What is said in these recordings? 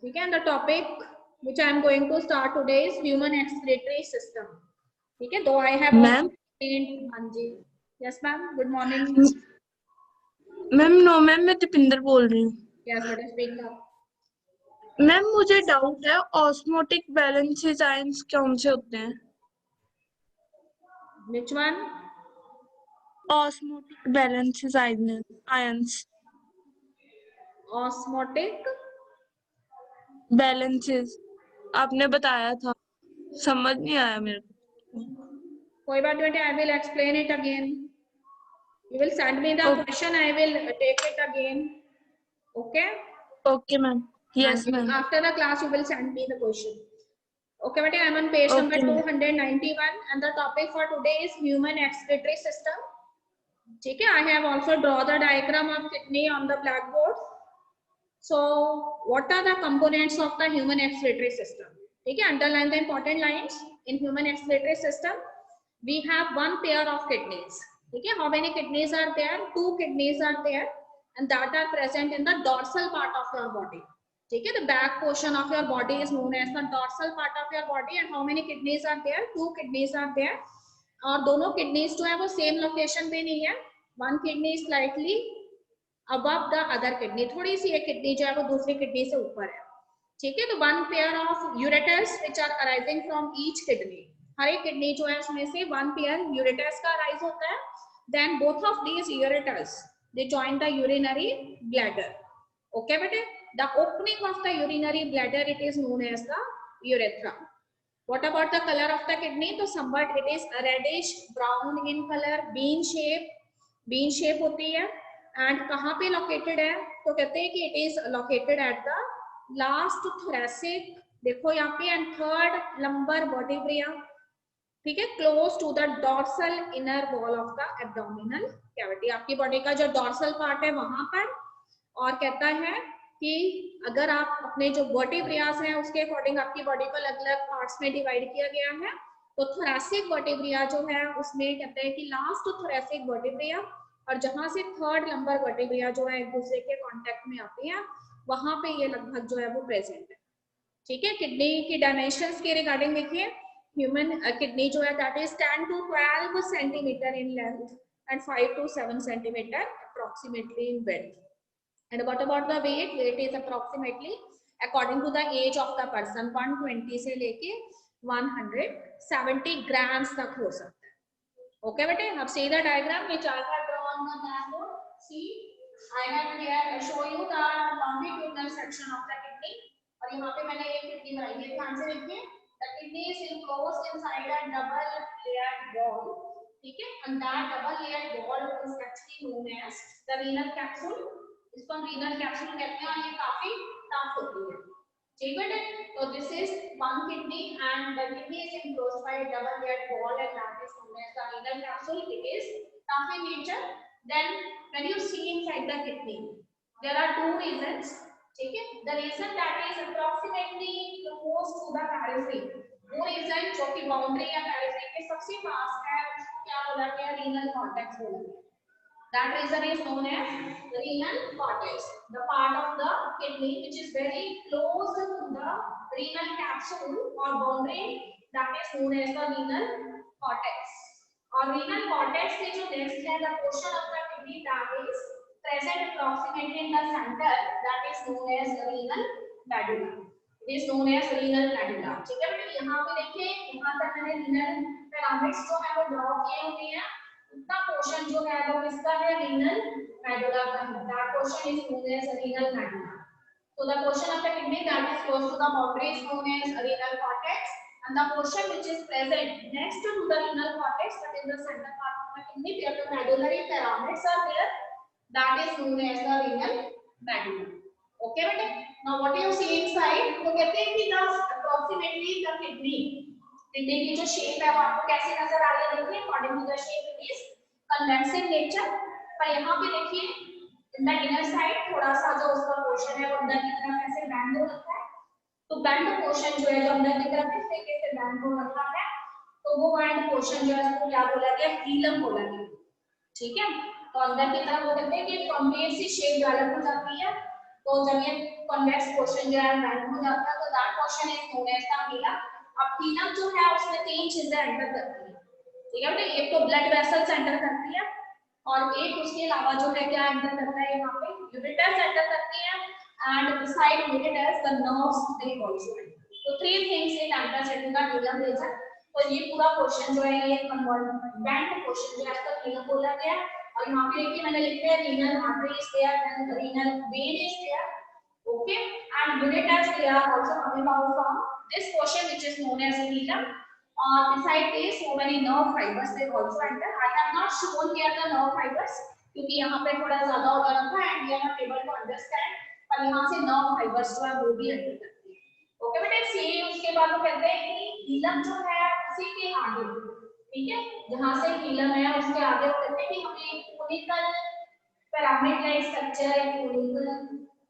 ठीक है, the topic which I am going to start today is human excretory system. ठीक है, though I have ma'am हाँ जी, yes ma'am, good morning. Ma'am no ma'am मैं दीपिंदर बोल रही हूँ। Yes, better speak up. मैम मुझे डाउट है ऑस्मोटिक बैलेंस आयंस कौन से होते हैं? Which one? Osmotic balance ions Osmotic balances आपने बताया था, समझ नहीं आया मेरे को। कोई बात नहीं, I will explain it again. You will send me the question, I will take it again. Okay? Okay ma'am. Yes ma'am. After the class you will send me the question. Okay, but I am on page number 291 and the topic for today is human excretory system. ठीक है, I have also draw the diagram of kidney on the blackboard. So what are the components of the human excretory system? ठीक है, underline the important lines. In human excretory system we have one pair of kidneys. ठीक है, how many kidneys are there? 2 kidneys are there and that are present in the dorsal part of your body. ठीक है, the back portion of your body is known as the dorsal part of your body. And how many kidneys are there? 2 kidneys are there. और दोनों kidneys जो है वो same location पे नहीं है. One kidney is slightly above the other kidney. थोड़ी सी एक kidney जो है वो दूसरी kidney से ऊपर है. ठीक है, तो one pair of ureters which are arising from each kidney. हर एक kidney जो है उसमें से one pair ureters का arise होता है. Then both of these ureters they join the urinary bladder. Okay, बेटे. The opening of the urinary bladder it is known as the urethra. What about the color of the kidney? So somewhat it is reddish brown in color, bean shape होती है. And कहाँ पे located है? तो कहते हैं कि it is located at the last thoracic, देखो यहाँ पे, and third lumbar vertebra. ठीक है, close to the dorsal inner wall of the abdominal cavity. आपकी बॉडी का जो dorsal part है वहां पर. और कहता है कि अगर आप अपने जो वर्टिब्रियास हैं उसके अकॉर्डिंग आपकी बॉडी को अलग अलग पार्ट्स में डिवाइड किया गया है. तो थोरैसिक वर्टिब्रिया जो है उसमें कहते हैं कि लास्ट थोरैसिक वर्टिब्रिया और जहां से थर्ड लंबर वर्टिब्रिया जो है एक दूसरे के कांटेक्ट में आते हैं वहां पे ये लगभग जो है वो प्रेजेंट है. ठीक है, किडनी की डायमेंशंस के रिगार्डिंग देखिए, ह्यूमन किडनी जो है that is 10 to 12 centimetre in length and 5 to 7 centimetre approximately in width. And what about the weight? Weight is approximately according to the age of the person 120 से लेके 170 grams तक हो सकता है. Okay बेटे, अब see the diagram which I have drawn on the blackboard. See, I have here show you the longitudinal section of the kidney. और यहाँ पे मैंने एक किडनी बनाई है, ध्यान से देखिए. The kidney is enclosed inside a double layered wall. ठीक है, and that double layered wall is actually known as the renal capsule. इसको हम रीनल कैप्सूल कहते हैं और ये काफी टफ होती है. ठीक है, तो this is one kidney and the kidney is enclosed by a double layered wall and that is known as the renal capsule. It is tough in nature. Then when you see inside the kidney there are two regions. ठीक है, the region that is approximately close to the periphery, वो reason जो कि boundary या periphery के सबसे पास है उसको क्या बोला गया? रीनल कॉर्टेक्स बोला गया. That region is known as renal cortex, the part of the kidney which is very close to the renal capsule or boundary, that is known as the renal cortex. और renal cortex से जो next है the portion of the kidney that is present approximately in the center, that is known as renal medulla. It is known as renal medulla. ठीक है, यहाँ पे देखिए, यहाँ तक मैंने renal pyramids जो है वो ड्रॉ किए हुए हैं. उतना पोर्शन जो है वो किसका है? रीनल मेडुला का है. That portion is known as renal medulla. So the portion of the kidney that is close to the boundary is known as renal cortex, and the portion which is present next to the renal cortex but in the center part of the kidney where the medullary pyramids are there, that is known as the renal medulla. Okay बेटे, now what you see inside, तो कहते हैं कि the approximately the kidney की जो shape है वो आपको कैसे नजर आ रही है? देखिए, according to the shape it is convexive nature. पर यहाँ पे देखिए इन द इनर साइड थोड़ा सा जो उसका पोर्शन है वो अंदर की तरफ ऐसे बैंड हो रखा है. तो बैंड पोर्शन जो है जो अंदर की तरफ इस तरीके से बैंड हो रखा है, तो वो बैंड पोर्शन जो है उसको क्या बोला गया? हीलम बोला गया. ठीक है, तो अंदर की तरफ वो कहते हैं कि कॉन्वेक्स सी शेप डेवलप हो जाती है. तो जब ये कॉन्वेक्स पोर्शन जो है बेंड हो जाता है, तो that portion is known as the hilum. अब हीलम जो है उसमें तीन चीजें एंटर करती है, ठीक है बेटा, एक तो ब्लड वेसल्स एंटर करती है और एक उसके अलावा जो है क्या एंटर करता है यहाँ पे यूरेटर्स एंटर करती है, and beside ureters the nerves they also enter. तो three things in enter in the hilum region. तो ये पूरा पोर्शन जो है ये बेंड पोर्शन जो है इसका हीलम बोला गया है। और यहाँ पे देखिए मैंने लिखा है renal artery is there, then renal vein is there, okay, and ureters they are also coming out from this portion which is known as hilum. Beside this, so many nerve fibers they also enter. I have not shown here the nerve fibers क्योंकि यहाँ पे थोड़ा ज्यादा हो रहा था and we are not able to understand, पर यहाँ से nerve fibers जो है वो भी enter करती है। ओके बेटे, सी उसके बाद वो कहते हैं कि हीलम जो है उसी के आगे, ठीक है, जहाँ से हीलम है उसके आगे वो कहते हैं कि हमें conical pyramid like structure, conical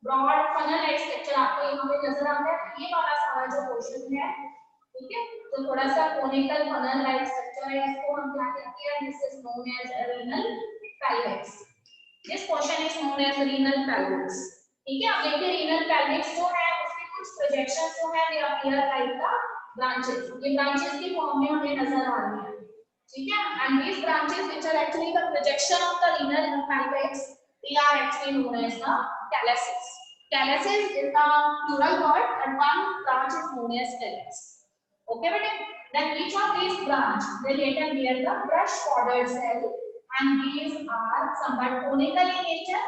broad funnel like structure आपको यहाँ पे नजर आ रहा है। ये वाला सारा जो पोर्शन है, ठीक है, तो थोड़ा सा कोनिकल फनल लाइक स्ट्रक्चर है, इसको हम क्या कहते हैं, this is known as renal pelvis. This portion is known as renal pelvis, ठीक है। अब देखिए रीनल पैल्विक्स जो है उसमें कुछ प्रोजेक्शंस जो है दे अपीयर लाइक द ब्रांचेस, ये ब्रांचेस की फॉर्म में हमें नजर आ रही है, ठीक है, and these branches which are actually the projection of the renal pelvis, they are actually known as the calyces. Calyces is the plural word and one branch is known as calyx. Okay, but then each of these branch they later bear the brush bordered cell and these are somewhat conical in nature,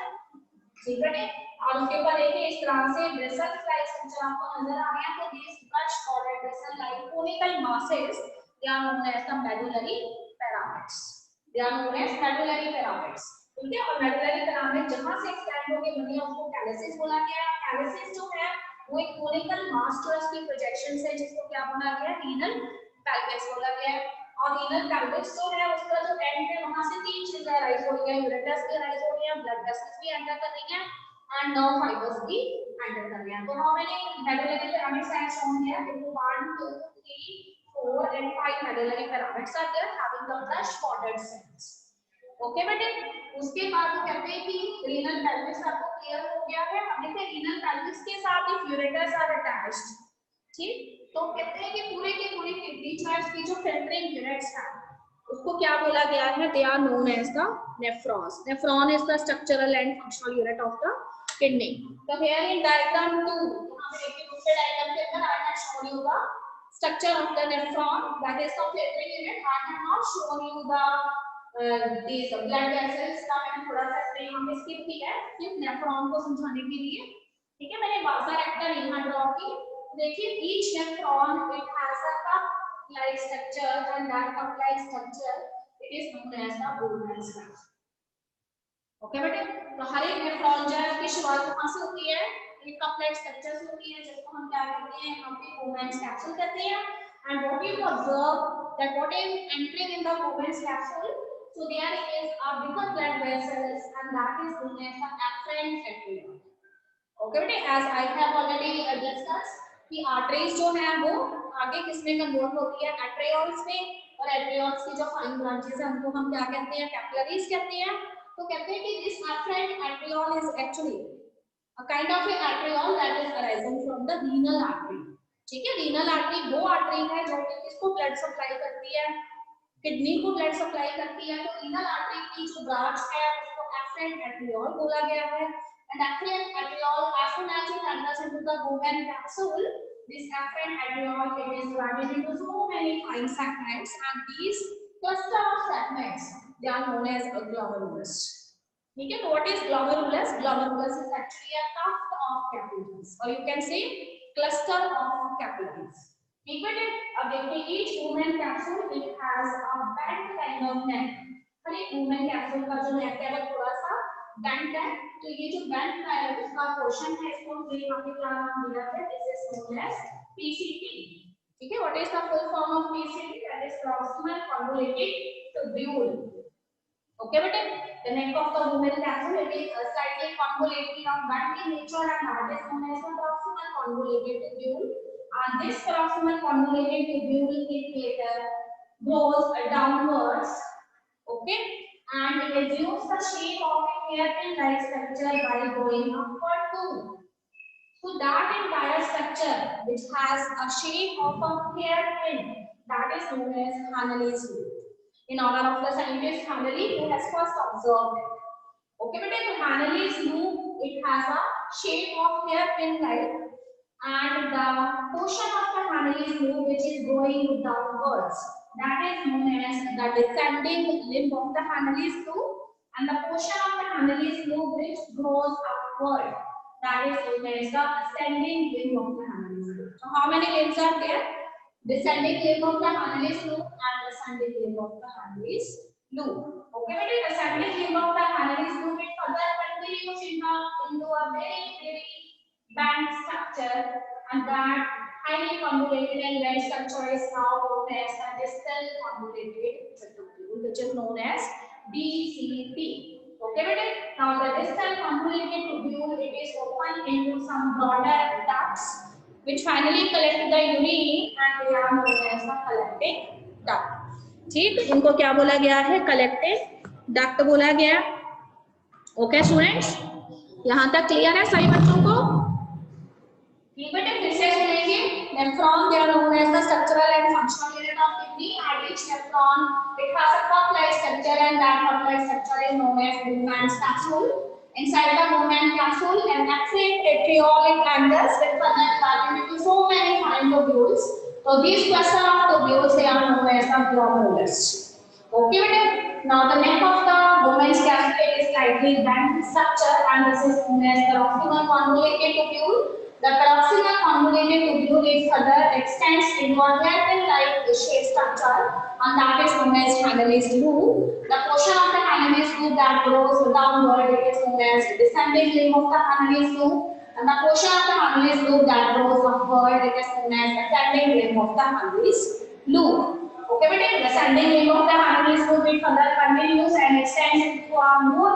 ठीक है। और उसके ऊपर देखिए इस तरह से ब्रेसल like structure आपको नजर आ रहा है, तो these brush bordered bristle like conical masses they are known as the medullary pyramids. They are known as medullary pyramids, ठीक है। और medullary pyramid जहां से एक्सटेंड होके बनी है उसको कैलिसेस बोला गया है। कैलिसेस जो है वो एक कोनिकल मास्टर्स की प्रोजेक्शन है जिसको क्या बोला गया है, रीनल पैल्विक्स बोला गया है। और रीनल पैल्विक्स जो है उसका जो एंड है वहां से तीन चीजें राइज हो रही है, यूरेटर्स भी राइज हो रही है, ब्लड वेसल्स भी एंटर कर रही है एंड नर्व फाइबर्स भी एंटर कर रहे हैं। तो how many medullary pyramids are shown here? 1 2 3 4 and 5 medullary pyramids are there having the brush bordered cells. Okay बेटे, उसके बाद वो कहते हैं कि रीनल पैल्विक्स आपको क्लियर हो गया है। अब देखिए रीनल पैल्विक्स के साथ एक यूरेटर्स आर अटैच्ड, ठीक, तो कहते हैं कि पूरे के पूरे किडनी चार्ज की जो फिल्टरिंग यूनिट्स हैं उसको क्या बोला गया है, they are known as the nephrons. Nephron is the structural and functional unit of the kidney. तो हियर इन डायग्राम 2 यहां पे देखिए दूसरे डायग्राम के अंदर I have shown you the structure of the nephron, that is the filtering unit. I have not shown you the these blood vessels का मैंने थोड़ा सा यहाँ पे स्किप किया है सिर्फ नेफ्रॉन को समझाने के लिए, ठीक है। मैंने वाजा रेक्टर यहाँ ड्रॉ की, देखिए each nephron it has a cup like structure and that cup like structure it is known as the Bowman's graph. Okay बेटे, तो हर एक नेफ्रॉन जो है उसकी शुरुआत कहाँ से होती है, एक कप लाइक स्ट्रक्चर से होती है जिसको हम क्या कहते हैं, यहाँ पे Bowman's capsule कहते हैं। And what you observe that what is entering in the Bowman's capsule, so there is a bigger blood vessels and that is known as the afferent arteriole. Okay बेटे, as I have already discussed कि arteries जो है वो आगे किसमें convert होती है, arterioles में, और arterioles की जो फाइन ब्रांचेस है उनको हम क्या कहते हैं, कैपिलरीज कहते हैं। तो कहते हैं कि this afferent arteriole is actually a kind of a arteriole that is arising from the renal artery, ठीक है। रीनल आर्टरी वो आर्टरी है जो कि किसको ब्लड सप्लाई करती है, किडनी को ब्लड सप्लाई करती है। तो रीनल आर्टरी की जो ब्रांच है उसको afferent arteriole बोला गया है। And afferent arteriole as soon as it enters into the Bowman capsule, this afferent arteriole it is divided into so many fine segments and these cluster of segments they are known as glomerulus, ठीक है। तो what is glomerulus? Glomerulus is actually a tuft of capillaries or you can say cluster of capillaries, ठीक है। अब देखिए each Bowman capsule it has a bent kind of neck, हर एक Bowman capsule का जो neck है वो थोड़ा सा bent है। तो ये जो bent है उसका पोर्शन है इसको हम यहाँ पे क्या नाम दिया है, this is known as PCT, ठीक है। What is the full form of PCT? That is proximal convoluted tubule. Okay, but the neck of the Bowman capsule it is slightly convoluted or bent in nature and that is known as the proximal convoluted tubule. And this proximal convoluted tubule it later goes downwards, okay, and it assumes the shape of a hairpin-like structure by going upward too. तो that entire structure which has a shape of a hairpin, that is known as Hanley's loop. In honor of the scientist Hanley, who has first observed it. Okay, but in Hanley's loop, it has a shape of hairpin like, and the portion of the Hanley's loop which is going downwards, that is known as the descending limb of the Hanley's loop, and the portion of the Hanley's loop which grows upward, that is known as the ascending limb of the Hanley's loop. So how many limbs are there? Descending limb of the Hanley's loop and ascending limb of the Hanley's loop. Okay, but the ascending limb of the Hanley's loop it further continues into a very band structure, and that highly convoluted and layered structure is now known as the distal convoluted tubule, which is known as DCT. Okay, but now the distal convoluted tubule, it is open into some broader ducts which finally collect the urine, and they are known as the collecting duct. ठीक, इनको क्या बोला गया है? Collecting duct बोला गया. Okay students, यहाँ तक क्लियर है सभी बच्चों को? ठीक बेटे, फिर से सुनेंगे. Nephron, they are known as the structural and functional unit of kidney, and each nephron it has a cup-like structure, and that cup-like structure is known as Bowman's capsule. Inside the Bowman capsule, an afferent atrial glandus will further divide into so many fine lobules. So these cluster of tubules they are known as the glomerulus. Okay, better. Now the neck of the Bowman's capsule is slightly bent structure, and this is known as the proximal convoluted tubule. The proximal convoluted tubule is further extends into a cleftin-like shaped structure, and that is known as Hanley's loop. The portion of the Hanley's loop that grows downward it is known as descending limb of the Hanley's loop. And the portion of the Hanley's loop that grows upward, it is known as ascending limb of the Hanley's loop. Okay, but the ascending limb of the Hanley's loop it further continues and extends into a more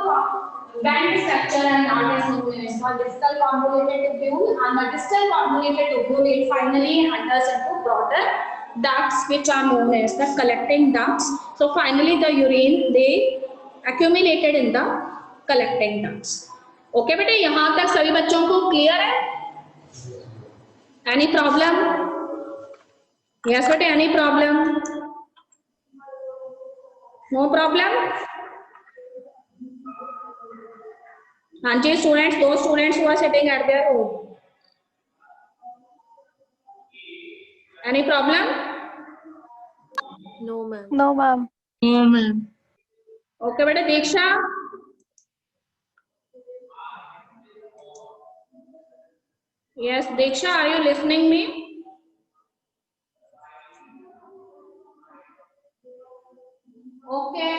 band structure, and that is known as the distal convoluted tubule. And the distal convoluted tubule it finally enters into broader ducts which are known as the collecting ducts. So finally the urine they accumulated in the collecting ducts. Okay बेटे, यहां तक सभी बच्चों को clear है? Any problem? Yes बेटे, any problem? No problem? हाँ जी स्टूडेंट्स, दो students who are sitting at their home. Any problem? No, ma'am. No, ma'am. No, ma'am. Okay बेटे. Diksha, yes Diksha, are you listening me? Okay,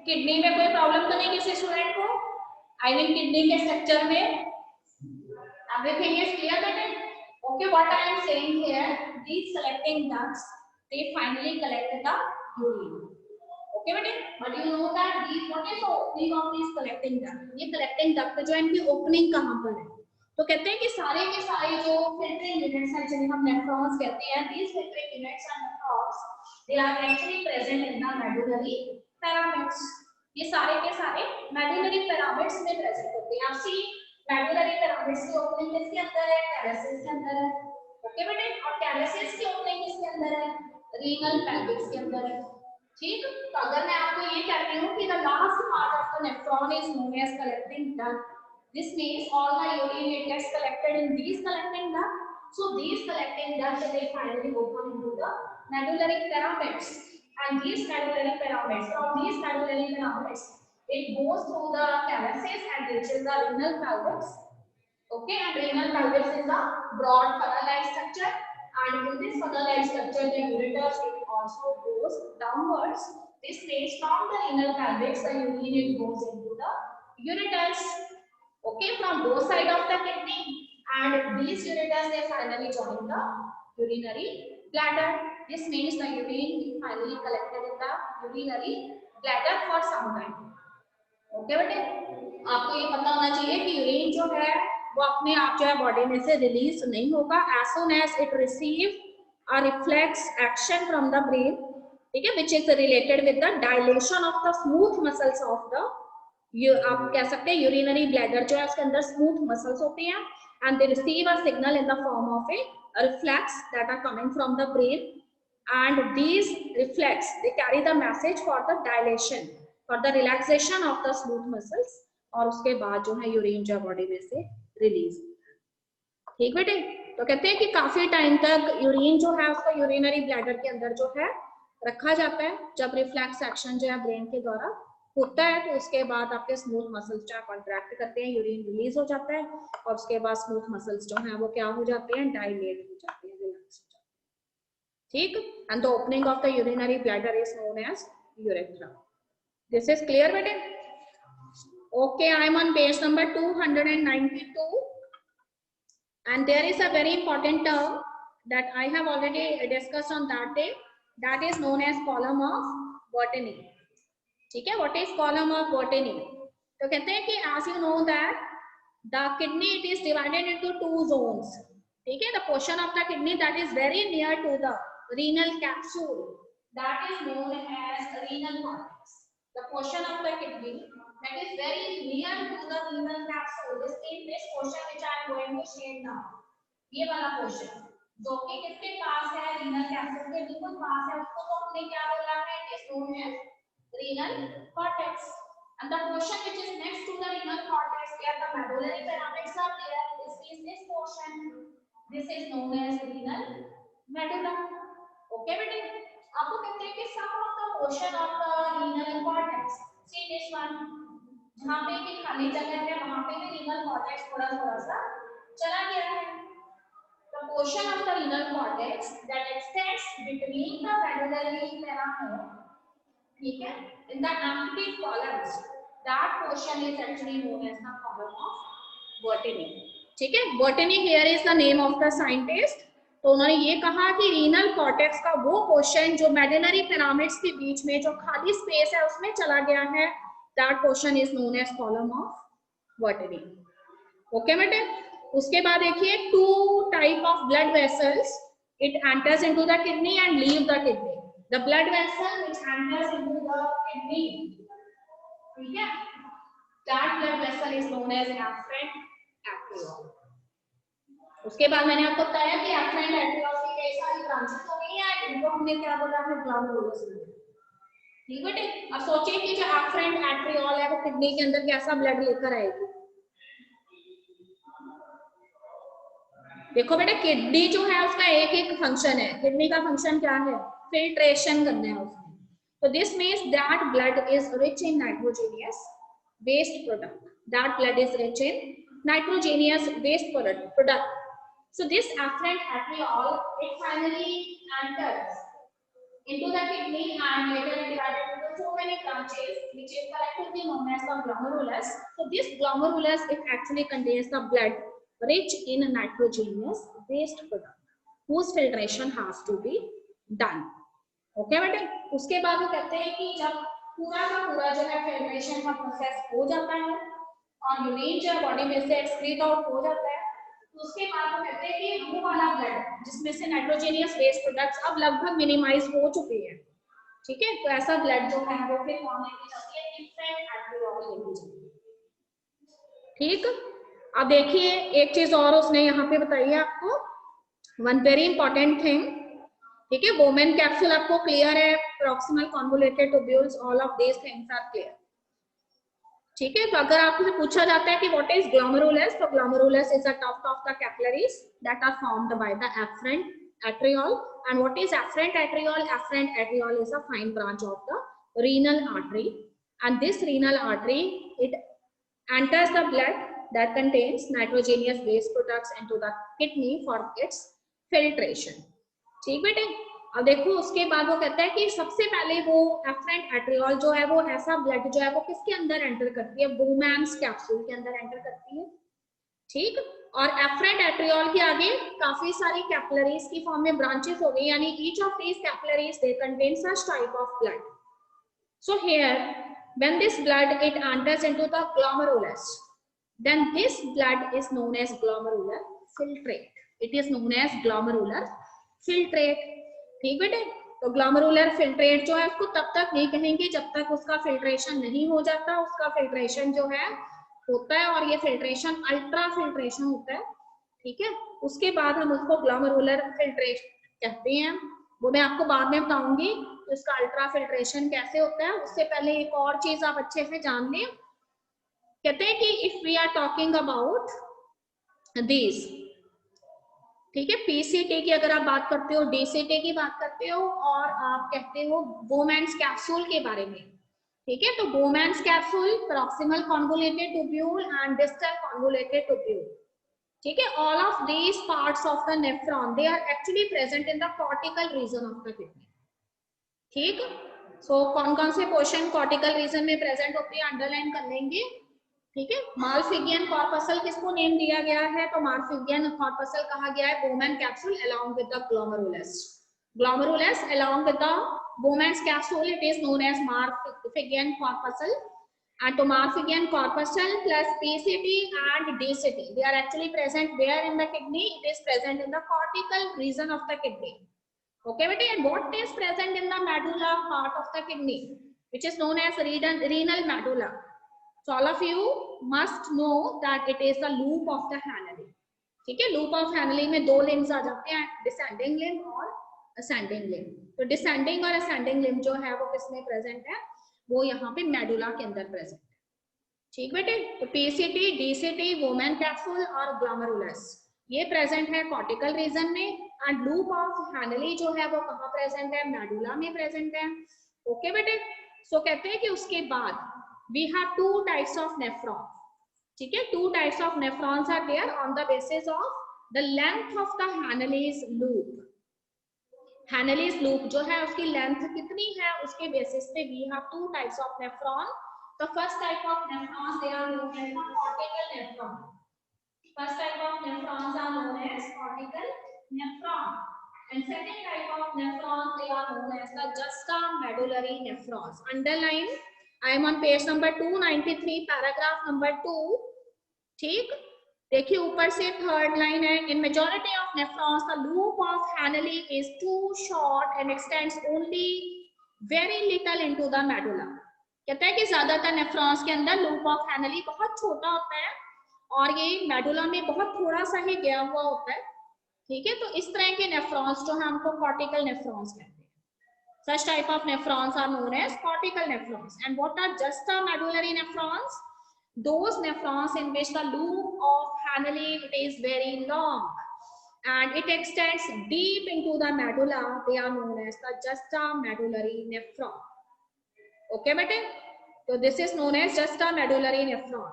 kidney में कोई problem तो नहीं किसी स्टूडेंट को? आई मीन किडनी के स्ट्रक्चर में एवरीथिंग इज क्लियर बेटे? Okay, what I am saying here, these collecting ducts they finally collect the urine. Okay बेटे, but you know that these what is the opening of these collecting duct? ये collecting duct जो है इनकी opening कहाँ पर है? तो कहते हैं कि सारे के सारे जो फिल्टरिंग यूनिट्स हैं जिन्हें हम नेफ्रॉन्स कहते हैं, these filtering units and nephrones they are actually present in the medullary pyramids. ये सारे के सारे medullary pyramids में प्रेजेंट होते हैं. आप सी medullary pyramids की ओपनिंग किसके अंदर है? कैरेसिस के अंदर है. ओके बेटे, और कैरेसिस की ओपनिंग किसके अंदर है? रीनल पेल्विक्स के अंदर है. ठीक, तो अगर मैं आपको ये कहती हूँ कि the last part of the nephron is known as collecting duct, this means all the urine it gets collected in these collecting duct. So these collecting ducts they finally open into the medullary pyramids, and these medullary pyramids, from these medullary pyramids it goes through the calyces and reaches the renal pelvis. Okay, and renal pelvis is a broad funnel-like structure, and in this funnel-like structure the ureters it also goes downwards. This means from the renal pelvis the urine it goes into the ureters. Okay, from both sides of the kidney, and these ureters they finally join the urinary bladder. This means the urine finally collected in the urinary bladder for some time. Okay बेटे, आपको ये पता होना चाहिए कि urine जो है वो अपने आप जो है बॉडी में से रिलीज नहीं होगा as soon as it receive a reflex action from the brain, ठीक है, which is related with the dilation of the smooth muscles of the आप कह सकते हैं यूरिनरी ब्लैडर जो है उसके अंदर स्मूथ मसल्स होते हैं, and they receive a signal in the form of a reflex that are coming from the brain, and these reflex they carry the message for the dilation, for the relaxation of the smooth muscles, और उसके बाद जो है urine जो body में से release. ठीक बेटे, तो कहते हैं कि काफी टाइम तक यूरिन जो है उसको यूरिनरी ब्लैडर के अंदर जो है रखा जाता है। जब रिफ्लेक्स एक्शन जो है ब्रेन के द्वारा होता है तो उसके बाद आपके स्मूथ मसल्स जो है कॉन्ट्रैक्ट करते हैं, यूरिन रिलीज हो जाता है और उसके बाद स्मूथ मसल्स जो है वो क्या हो जाते हैं, डायलेट हो जाते हैं, रिलैक्स हो जाते हैं। ठीक, and the opening of the urinary bladder is known as urethra. This is clear बेटे? Okay, I am on page number 292 and there is a very important term that I have already discussed on that day, that is known as column of Botany. ठीक है, what is column of Botany? तो कहते हैं कि as you know that the kidney it is divided into two zones. ठीक है, the portion of the kidney that is very near to the renal capsule that is known as renal cortex. The portion of the kidney that is very near to the renal capsule is in this portion which I am going to shade now. ये वाला portion जो कि किसके पास है, renal capsule के बिल्कुल पास है, उसको तो हमने क्या बोला है, it is known as renal cortex. And the portion which is next to the renal cortex where the medullary pyramids are there, this portion, this is known as renal medulla. Okay बेटे, आपको कहते हैं कि some of the portion of the renal cortex, see this one, जहां पे कि खाली जगह है वहां पे भी रीनल कॉर्टेक्स थोड़ा थोड़ा सा चला गया है। The portion of the renal cortex that extends between the medullary pyramid, ठीक है, in the empty columns, that portion is actually known as the column of Botany. ठीक है, Botany here is the name of the scientist। तो उन्होंने ये कहा कि renal cortex का वो पोर्शन जो मेडुलरी पिरामिड्स के बीच में जो खाली स्पेस है उसमें चला गया है, that portion is known as column of Botany। Okay बेटे, उसके बाद देखिए two type of blood vessels, it enters into the kidney and leave the kidney. The blood vessel which enters into the kidney, ठीक है, that blood vessel is known as afferent arteriole. उसके बाद मैंने आपको बताया कि एफ्रेंट एट्रियोल की कई सारी ब्रांचेस हो गई हैं, इनको हमने क्या बोला है, ग्लोमेरुलस। ठीक बेटे, अब सोचिए कि जो एफ्रेंट एट्रियोल है वो किडनी के अंदर कैसा ब्लड लेकर आएगी। देखो बेटा, किडनी जो है उसका एक एक फंक्शन है। किडनी का फंक्शन क्या है, फिल्ट्रेशन करना है उसमें। तो this means that blood is rich in nitrogenous waste product, that blood is rich in nitrogenous waste product. So this afferent arteriole it finally enters into the kidney and later it divided into so many branches which is collectively known as the glomerulus. So this glomerulus it actually contains the blood rich in nitrogenous waste product whose filtration has to be done. Okay बेटे, उसके बाद वो कहते हैं कि जब पूरा का पूरा जो है फिल्ट्रेशन का प्रोसेस हो जाता है और यूरिन जो बॉडी में से एक्सक्रीट आउट हो जाता है, तो उसके बाद वो कहते हैं कि वो वाला ब्लड जिसमें से नाइट्रोजेनियस वेस्ट प्रोडक्ट्स अब लगभग मिनिमाइज हो चुके हैं, ठीक है, तो ऐसा ब्लड जो है वो फिर कौन लेके जाती है, एफ्रेंट एट्रियोल लेके जाती है। ठीक, अब देखिए एक चीज और उसने यहाँ पे बताई है आपको, वन वेरी इंपॉर्टेंट थिंग। ठीक है, वोमेन कैप्सूल आपको क्लियर है, proximal convoluted tubules, all of these things are clear. ठीक है, तो अगर आपसे पूछा जाता है कि व्हाट इज ग्लोमेरुलस, तो glomerulus is a tuft of the capillaries that are formed by the afferent arteriole. And what is afferent arteriole? Afferent arteriole is a fine branch of the renal artery, and this renal artery it enters the blood that contains nitrogenous waste products into the kidney for its filtration। ठीक बेटे, अब देखो उसके बाद वो कहता है कि सबसे पहले वो एफ्रेंट एट्रियोल जो है वो ऐसा ब्लड जो है वो किसके अंदर एंटर करती है, बोमैन्स कैप्सूल के अंदर एंटर करती है। ठीक, और एफ्रेंट एट्रियोल के आगे काफी सारी कैपिलरीज की फॉर्म में ब्रांचेस हो गई, यानी each of these capillaries they contain such type of blood. So here when this blood it enters into the glomerulus, then this blood is known as glomerular filtrate, it is known as glomerular filtrate। ठीक बेटे, तो glomerular filtrate जो है उसको तब तक नहीं कहेंगे जब तक उसका फिल्ट्रेशन नहीं हो जाता। उसका फिल्ट्रेशन जो है होता है और ये फिल्ट्रेशन अल्ट्रा फिल्ट्रेशन होता है, ठीक है। उसके बाद हम उसको ग्लोमेरुलर फिल्ट्रेशन कहते हैं, वो मैं आपको बाद में बताऊंगी तो इसका अल्ट्रा फिल्ट्रेशन कैसे होता है। उससे पहले एक और चीज आप अच्छे से जान लें, कहते हैं कि if we are talking about this, ठीक है, पीसीटी की अगर आप बात करते हो, डीसीटी की बात करते हो, और आप कहते हो बोमेंस कैप्सूल के बारे में, ठीक है, तो Bowman's capsule, proximal convoluted tubule and distal convoluted tubule, ठीक है, all of these parts of the nephron they are actually present in the cortical region of the kidney, ठीक। सो कौन कौन से पोर्शन कॉर्टिकल रीजन में present होते हैं underline कर लेंगे, ठीक है। मालफिगियन कॉर्पसल किसको नेम दिया गया है, तो मालफिगियन कॉर्पसल कहा गया है Bowman capsule along with the glomerulus, glomerulus along with the Bowman's capsule it is known as Malpighian corpuscle, and to Marfanoid corpuscle plus PCT and DCT, they are actually present where in the kidney, it is present in the cortical region of the kidney, okay bete, and what is present in the medulla part of the kidney which is known as renal medulla, so all of you must know that it is the loop of the Hanley, ठीक है। loop of Hanley में दो limbs आ जाते हैं, descending limb और ascending limb, तो descending और ascending limb जो है वो किसमें present है, वो यहाँ पे मेडुला के अंदर प्रेजेंट है, ठीक बेटे। तो पीसीटी, डीसीटी, वोमेन कैप्सूल और ग्लोमेरुलस ये प्रेजेंट है कॉर्टिकल रीजन में, एंड लूप ऑफ हैनली जो है वो कहाँ प्रेजेंट है, मेडुला में प्रेजेंट है, ओके बेटे। सो कहते हैं कि उसके बाद we have two types of nephron, ठीक है, two types of nephrons are there on the basis of the length of the Henle's loop, Hanley's loop जो है उसकी लेंथ कितनी है उसके बेसिस पे we have two types of nephron. The first type of nephrons they are known as the cortical nephron. First type of nephrons are known as cortical nephron, and second type of nephrons they are known as the juxtamedullary nephrons. Underline, I am on page number 293 paragraph number 2, ठीक। देखिए ऊपर से third line है, in majority of nephrons the loop of Henle is too short and extends only very little into the medulla, कहता है कि ज्यादातर nephrons के अंदर लूप ऑफ हैनली बहुत छोटा होता है और ये मेडुला में बहुत थोड़ा सा ही गया हुआ होता है, ठीक है। तो इस तरह के नेफ्रॉन्स जो है हमको कॉर्टिकल नेफ्रॉन्स कहते हैं। Such type of nephrons are known as cortical nephrons, and what are juxtamedullary nephrons, those nephrons in which the loop of Hanley it is very long and it extends deep into the medulla, they are known as the juxtamedullary nephron, okay bete, so this is known as juxtamedullary nephron.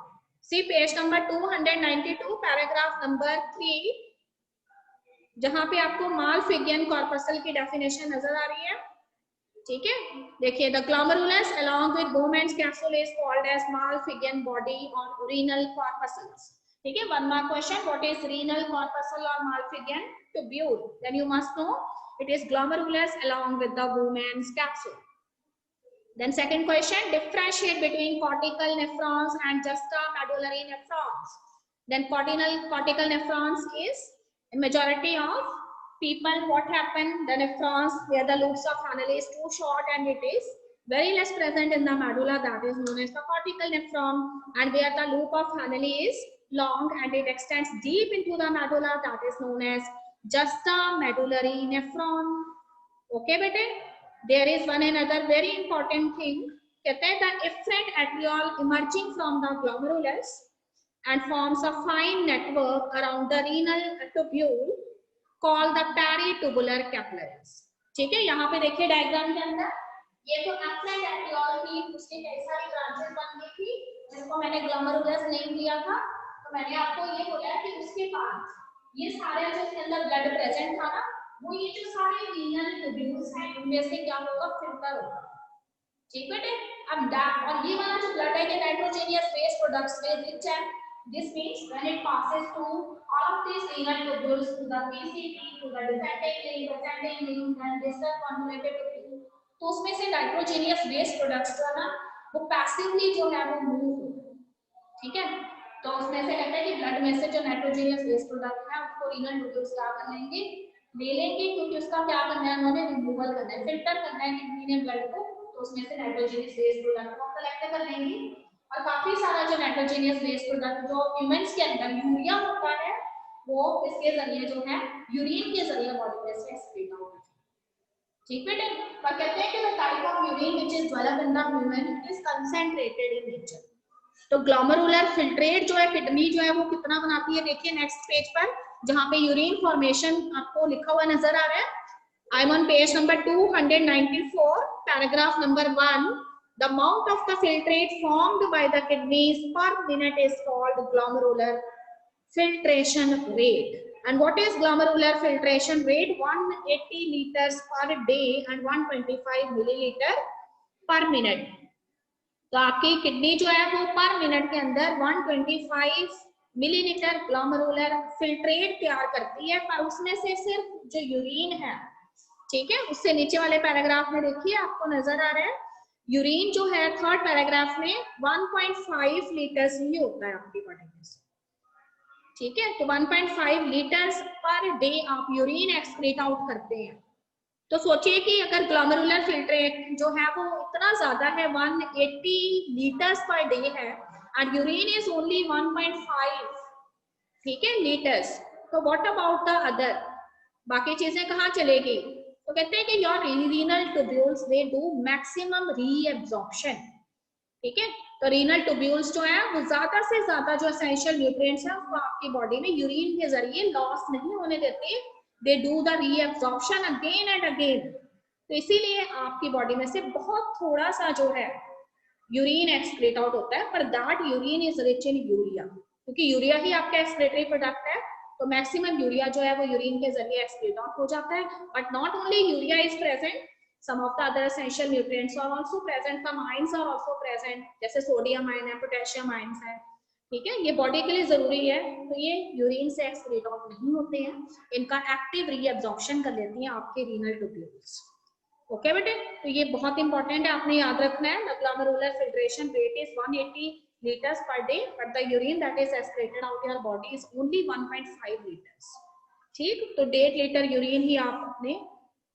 See page number 292 paragraph number 3, जहां पे आपको मालफिगियन corpuscle की definition नजर आ रही है, ठीक है। देखिए the glomerulus along with Bowman's capsule is called as Malpighian body और रीनल कॉर्पसल्स, ठीक है। One mark question, what is renal corpuscle और Malpighian tubule, then you must know it is glomerulus along with the Bowman's capsule. Then second question, differentiate between cortical nephrons and juxtamedullary nephrons. Then cortical nephrons is a majority of people what happen, the nephrons where the loops of Hanley is too short and it is very less present in the medulla, that is known as the cortical nephron, and where the loop of Hanley is long and it extends deep into the medulla, that is known as juxtamedullary nephron, okay bete। There is one another very important thing, कहते हैं the efferent arteriole emerging from the glomerulus and forms a fine network around the renal tubule called the peritubular capillaries, ठीक है। यहाँ पे देखिए diagram के अंदर ये तो efferent arteriole थी, उसकी कई सारी ब्रांचेस बन गई थी जिसको मैंने ग्लोमेरुलस नेम दिया था, तो मैंने आपको ये बोला कि उसके बाद ये सारे जो इसके अंदर ब्लड प्रेजेंट था ना, वो ये जो सारे रीनल ट्यूब्यूल्स हैं उनमें से क्या होगा, फिल्टर होगा, ठीक बेटे। अब और ये वाला जो ब्लड है ये नाइट्रोजेनियस वेस्ट प्रोडक्ट्स में रिच है, this means when it passes through all of these renal tubules to the PCT, to the descending limb, then distal convoluted tubule, तो उसमें से नाइट्रोजेनियस वेस्ट प्रोडक्ट्स जो है ना वो पैसिवली जो है वो मूव होते हैं, ठीक है। तो उसमें से कहते हैं कि ब्लड में से जो नाइट्रोजेनियस वेस्ट प्रोडक्ट है उसको रीनल ट्यूब्यूल्स क्या कर लेंगे, ले लेंगे, क्योंकि उसका क्या करना है, उन्होंने रिमूवल करना है, फिल्टर करना है किडनी ने ब्लड को, तो उसमें से नाइट्रोजेनियस वेस्ट प्रोडक्ट को कलेक्ट कर लेंगे। और काफी सारा जो नाइट्रोजेनियस वेस्ट प्रोडक्ट जो ह्यूमंस के अंदर यूरिया होता है वो इसके जरिए जो है यूरिन के जरिए बॉडी में से एक्सक्रीट आउट होती है। ठीक बेटे, पर कहते हैं कि the type of urine which is developed in the human is concentrated in nature. तो ग्लोमेरुलर फिल्ट्रेट जो है किडनी जो है वो कितना बनाती है, देखिए नेक्स्ट पेज पर जहां पे यूरिन फॉर्मेशन आपको लिखा हुआ नजर आ रहा है। आई am on page number 294, paragraph number 1। The amount of the filtrate formed by the kidneys per minute is called glomerular filtration rate. And what is glomerular filtration rate? 180 liters per day and 125 milliliter per minute. तो आपकी kidney जो है वो पर minute के अंदर 125 millilitre glomerular filtrate तैयार करती है, पर उसमें से सिर्फ जो यूरिन है, ठीक है, उससे नीचे वाले पैराग्राफ में देखिए आपको नजर आ रहा है यूरिन जो है थर्ड पैराग्राफ में 1.5 लीटर्स ही होता है आपकी बॉडी में से। ठीक है, तो 1.5 लीटर्स पर डे आप यूरिन एक्सक्रीट आउट करते हैं। तो सोचिए कि अगर ग्लोमेरुलर फिल्ट्रेट जो है वो इतना ज्यादा है, 180 लीटर्स पर डे है, एंड यूरिन इज ओनली 1.5, ठीक है, लीटर्स, तो व्हाट अबाउट द अदर, बाकी चीजें कहाँ चलेगी? तो कहते हैं कि your renal tubules they do maximum reabsorption. ठीक है, तो रीनल ट्यूब्यूल्स जो है वो ज्यादा से ज्यादा जो एसेंशियल न्यूट्रिएंट्स हैं वो आपकी बॉडी में यूरिन के जरिए लॉस नहीं होने देते, they do the reabsorption again and again. तो इसीलिए आपकी बॉडी में से बहुत थोड़ा सा जो है यूरिन एक्सक्रीट आउट होता है, पर that urine is rich in urea, क्योंकि यूरिया ही आपका एक्सक्रीटरी प्रोडक्ट है, तो मैक्सिमम यूरिया जो है वो यूरिन के जरिए एक्सक्रीट आउट हो जाता है। But not only urea is present, some of the other essential nutrients are also present, some ions are also present, जैसे सोडियम आयन है, पोटेशियम आयन्स है, ठीक है, ये बॉडी के लिए जरूरी है, तो ये यूरिन से एक्सक्रीट आउट नहीं होते हैं, इनका एक्टिव रीअब्जॉर्प्शन कर लेती हैं आपके रीनल ट्यूब्यूल्स। ओके बेटे, तो ये बहुत इंपॉर्टेंट है, आपने याद रखना है। The glomerular filtration rate is 180 liters per day, but the urine that is excreted out in your body is only 1.5 liters। ठीक, तो 1.5 लीटर यूरिन ही आप अपने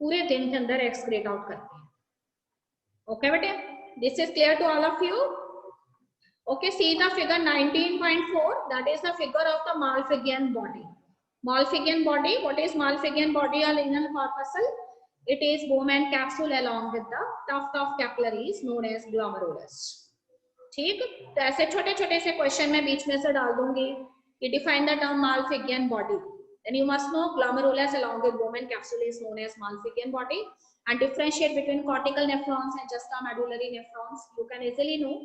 पूरे दिन के अंदर एक्सक्रीट आउट करते हैं। ओके बेटे, this is clear to all of you? Okay, see the figure 19.4, that is the figure of the Malpighian body। Malpighian body, what is Malpighian body or renal corpuscle? It is Bowman capsule along with the tuft of capillaries known as glomerulus। ठीक, तो ऐसे छोटे छोटे से question मैं बीच में से डाल दूंगी कि define the term Malpighian body, then you must know glomerulus along with Bowman capsule is known as Malpighian body, and differentiate between cortical nephrons and juxtamedullary nephrons, you can easily know।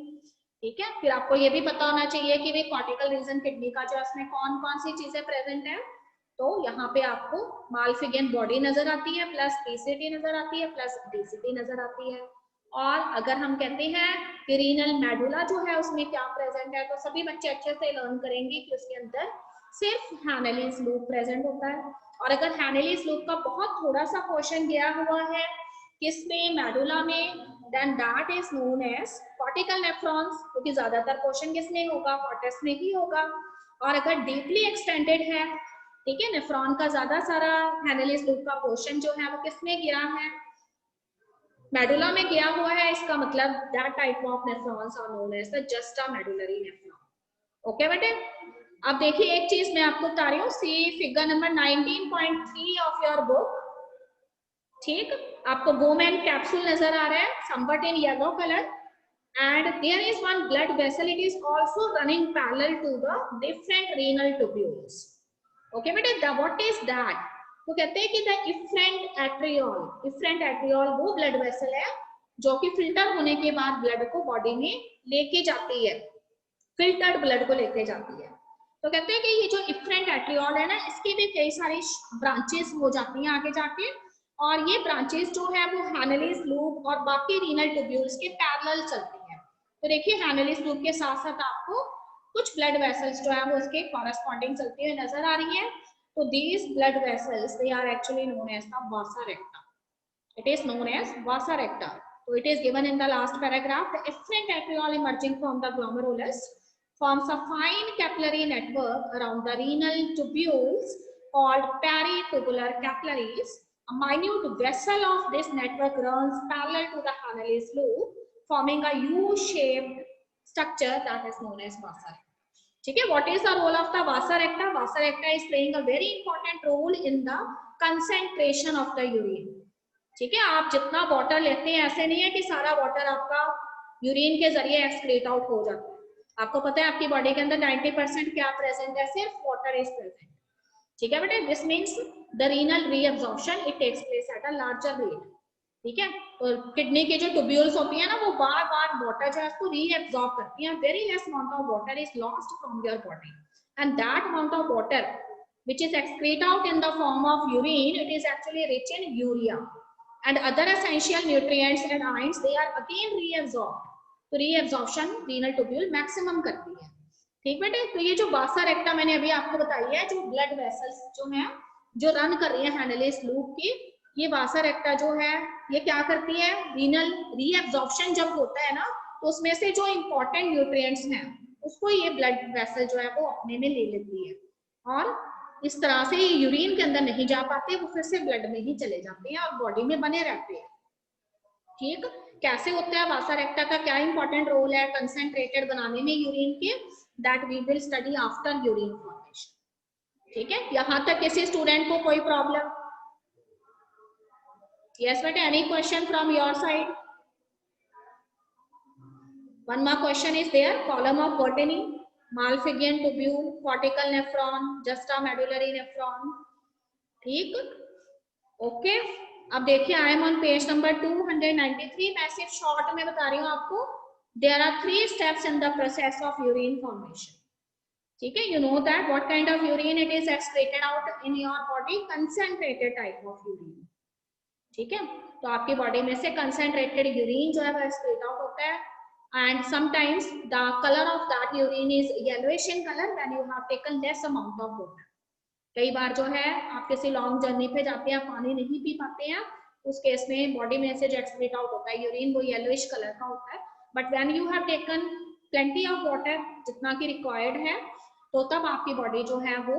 ठीक है, फिर आपको ये भी पता होना चाहिए कि वे कॉर्टिकल रीजन किडनी का जो उसमें कौन कौन सी चीजें प्रेजेंट है। तो यहाँ पे आपको Malpighian body नजर आती है, प्लस PCT नजर आती है, प्लस DCT नजर आती है। और अगर हम कहते हैं कि रीनल मेडुला जो है उसमें क्या प्रेजेंट है, तो सभी बच्चे अच्छे से लर्न करेंगे कि उसके अंदर सिर्फ हैनेलिस लूप प्रेजेंट होता है। और अगर हैनेलिस लूप का बहुत थोड़ा सा पोर्शन गया हुआ है किसमें, मेडुला में, then that is known as cortical nephrons, क्योंकि ज्यादातर पोर्शन किसमें होगा, कॉर्टेक्स में ही होगा। और अगर डीपली एक्सटेंडेड है, ठीक है, नेफ्रॉन का ज्यादा सारा हैनेलिस लूप का पोर्शन जो है वो किसमें गया है, मेडुला में गया हुआ है, इसका मतलब that type of nephrons are known as the juxtamedullary nephron. Okay बेटे, अब देखिए एक चीज मैं आपको बता रही हूँ, see figure number 19.3 of your book. ठीक, आपको बोमैन कैप्सूल नजर आ रहा है, somewhat in yellow colour, and there is one blood vessel, it is also running parallel to the different renal tubules. Okay बेटे, व्हाट इज दैट? तो कहते हैं कि the efferent arteriole, efferent arteriole वो ब्लड वेसल है जो कि filter होने के बाद ब्लड को बॉडी में लेके जाती है, फिल्टर्ड ब्लड को लेके जाती है। तो कहते हैं कि ये जो इफ्रेंट एट्रियोल है ना, इसकी भी कई सारी ब्रांचेस हो जाती हैं आगे जाके, और ये ब्रांचेस जो है वो हैनेलिस लूप और बाकी रीनल ट्यूब्यूल्स के पैरेलल चलती है। तो देखिए हैनेलिस लूप के साथ साथ आपको कुछ ब्लड वेसल्स जो है वो इसके कॉरेस्पॉन्डिंग चलती हुई नजर आ रही है। So these blood vessels, they are actually known as the vasa recta. It is known as vasa recta. So it is given in the last paragraph. The efferent arteriole emerging from the glomerulus forms a fine capillary network around the renal tubules called peritubular capillaries. A minute vessel of this network runs parallel to the Hanel's loop, forming a U-shaped structure that is known as vasa recta. ठीक है, what is the role of the vasa recta? Vasa recta is playing a very important role in the concentration of the urine. ठीक है, आप जितना water लेते हैं ऐसे नहीं है कि सारा वाटर आपका यूरिन के जरिए एक्सक्रीट आउट हो जाता है। आपको पता है आपकी बॉडी के अंदर 90% क्या प्रेजेंट है? सिर्फ वाटर इज प्रेजेंट। ठीक है बेटे, this means the renal reabsorption it takes place at a larger rate. ठीक है, और किडनी के जो ट्यूब्यूल्स होती है ना, वो बार बार वाटर जो है उसको रीअब्सॉर्ब करती हैं। Very less amount of water is lost from your body and that amount of water which is excrete out in the form of urine, it is actually rich in urea and other essential nutrients and ions, they are again reabsorbed. तो reabsorption renal tubule maximum करती है। ठीक बेटे, तो ये जो वासा रेक्टा मैंने अभी आपको बताई है, जो ब्लड वेसल्स जो है जो रन कर रही है हैनलेस लूप की, ये वासा रेक्टा जो है ये क्या करती है? रीनल रीअब्जॉर्प्शन जब होता है ना, तो उसमें से जो इंपॉर्टेंट न्यूट्रिएंट्स हैं उसको ये ब्लड वेसल जो है वो अपने में ले लेती है, और इस तरह से यूरिन के अंदर नहीं जा पाते, वो फिर से ब्लड में ही चले जाते हैं और बॉडी में बने रहते हैं। ठीक, कैसे होता है वासा रेक्टा का क्या इंपॉर्टेंट रोल है कंसेंट्रेटेड बनाने में यूरिन के, that we will study after urine formation. ठीक है, यहां तक किसी स्टूडेंट को कोई प्रॉब्लम? यस बेटे, any question from your side? One more question is there, column of Botany, Malpighian tubule, cortical nephron, juxtamedullary nephron। ठीक, ओके। अब देखिए, I am on page number 293। मैं सिर्फ शॉर्ट में बता रही हूँ आपको। There are 3 steps in the process of urine formation. ठीक है, you know that what kind of urine it is excreted out in your body? Concentrated type of urine. ठीक है, तो आपकी बॉडी में से कंसेंट्रेटेड यूरिन जो है वो एक्सक्रीट आउट होता है, and sometimes the color of that urine is yellowish in color when you have taken less amount of water। कई बार जो है आप किसी लॉन्ग जर्नी पे जाते हैं, पानी नहीं पी पाते हैं, उस केस में बॉडी में से जो एक्सक्रीट आउट होता है यूरिन वो येलोइश कलर का होता है। But when you have taken plenty of water, जितना की रिक्वायर्ड है, तो तब आपकी बॉडी जो है वो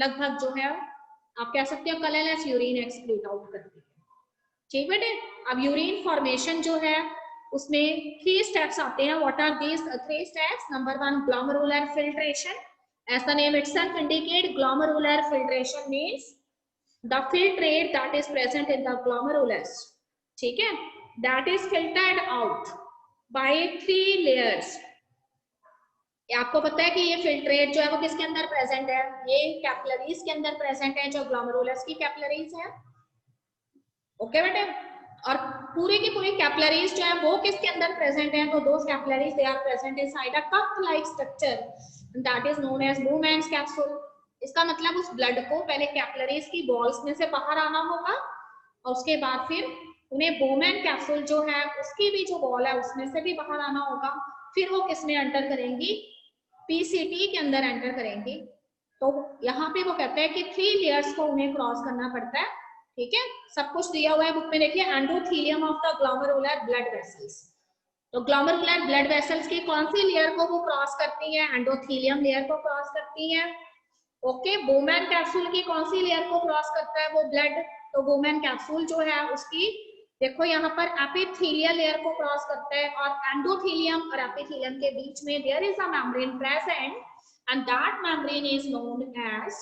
लगभग जो है आप कह सकते हो कलरलेस यूरिन एक्सक्रीट आउट करती है। ठीक बेटे, अब यूरिन फॉर्मेशन जो है उसमें 3 स्टेप्स आते हैं। What are these 3 steps? Number 1, glomerular filtration. As the name itself indicate, glomerular filtration means the filtrate that is present in the glomerulus, ठीक है, that is filtered out by 3 layers। आपको पता है कि ये फिल्ट्रेट जो है वो किसके अंदर प्रेजेंट है? ये कैपिलरीज के अंदर प्रेजेंट है, जो ग्लोमेरुलस की कैपिलरीज है। ओके बेटे, और पूरी की पूरी कैपिलरीज जो है वो किसके अंदर प्रेजेंट है? तो those capillaries they are present inside a cup like structure that is known as Bowman's capsule। इसका मतलब उस ब्लड को पहले कैपिलरीज की बॉल्स में से बाहर आना होगा, और उसके बाद फिर उन्हें बोमैन कैप्सूल जो है उसकी भी जो बॉल है उसमें से भी बाहर आना होगा। फिर वो किस में एंटर करेंगी? पीसीटी के अंदर एंटर करेंगी। तो यहाँ पे वो कहते हैं कि 3 लेयर्स को उन्हें क्रॉस करना पड़ता है। ठीक है, सब कुछ दिया हुआ है बुक में, देखिए, endothelium of the glomerular blood vessels. तो ग्लोमेरुलर ब्लड वेसल्स की कौन सी लेयर को वो क्रॉस करती है? एंडोथेलियम लेयर को क्रॉस करती है। ओके, बोमैन कैप्सूल की कौन सी लेयर को क्रॉस करता है वो ब्लड? तो बोमैन कैप्सूल जो है उसकी देखो यहाँ पर एपिथेलियल लेयर को क्रॉस करता है, और एंडोथेलियम और एपिथेलियम के बीच में there is a membrane present and that membrane is known as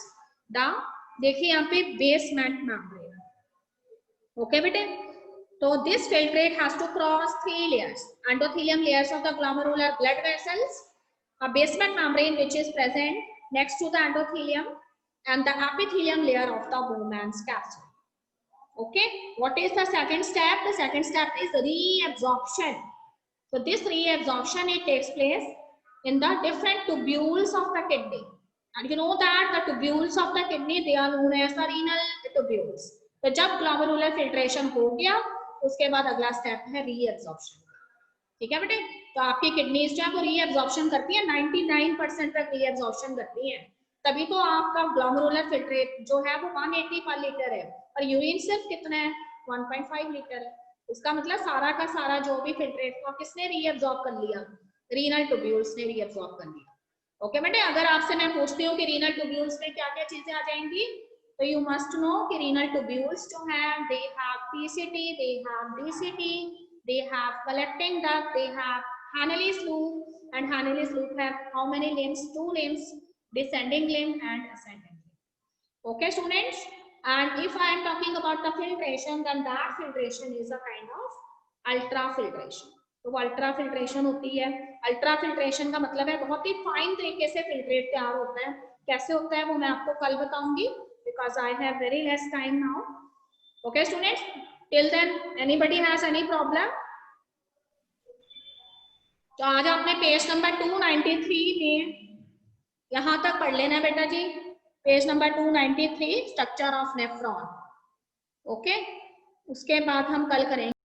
the, देखिए यहाँ पे बेसमेंट मेम्ब्रेन। ओके बेटे, so this filtrate has to cross 3 layers: endothelium layers of the glomerular blood vessels, a basement membrane which is present next to the endothelium, and the epithelium layer of the Bowman's capsule. Okay, what is the second step? The second step is reabsorption. So this reabsorption, it takes place in the different tubules of the kidney, and you know that the tubules of the kidney, they are known as the renal tubules। तो जब glomerular filtration हो गया उसके बाद अगला step है reabsorption. ठीक है बेटे, तो आपकी किडनीज जो है वो रीएब्जॉर्प्शन करती है, 99% तक रीएब्जॉर्प्शन करती है। तभी तो आपका ग्लोमेरुलर फिल्ट्रेट जो है वो 180 पर लीटर है, और यूरिन सिर्फ कितना है? 1.5 लीटर है। इसका मतलब सारा का सारा जो भी फिल्ट्रेट को किसने रीएब्जॉर्ब कर लिया? रीनल ट्यूब्यूल्स ने रीएब्जॉर्ब कर लिया। ओके बेटे, अगर आपसे मैं पूछती हूँ कि रीनल ट्यूब्यूल्स में क्या क्या चीजें आ जाएंगी, तो you must know कि renal tubules जो है they have PCT, they have DCT, they have collecting duct, they have Henle's loop, and Haneli's loop have how many limbs? 2 limbs, descending limb and ascending limb. Okay, students. And if I am talking about the filtration, then that filtration is a kind of ultrafiltration. तो वो ultrafiltration होती है. Ultrafiltration का मतलब है बहुत ही fine तरीके से फिल्ट्रेट तैयार होता है. कैसे होता है वो मैं आपको कल बताऊंगी, because I have very less time now. Okay students, till then anybody has any problem? तो आज आपने पेज नंबर 293 में यहां तक पढ़ लेना बेटा जी. Page number 293 structure of nephron. Okay, उसके बाद हम कल करेंगे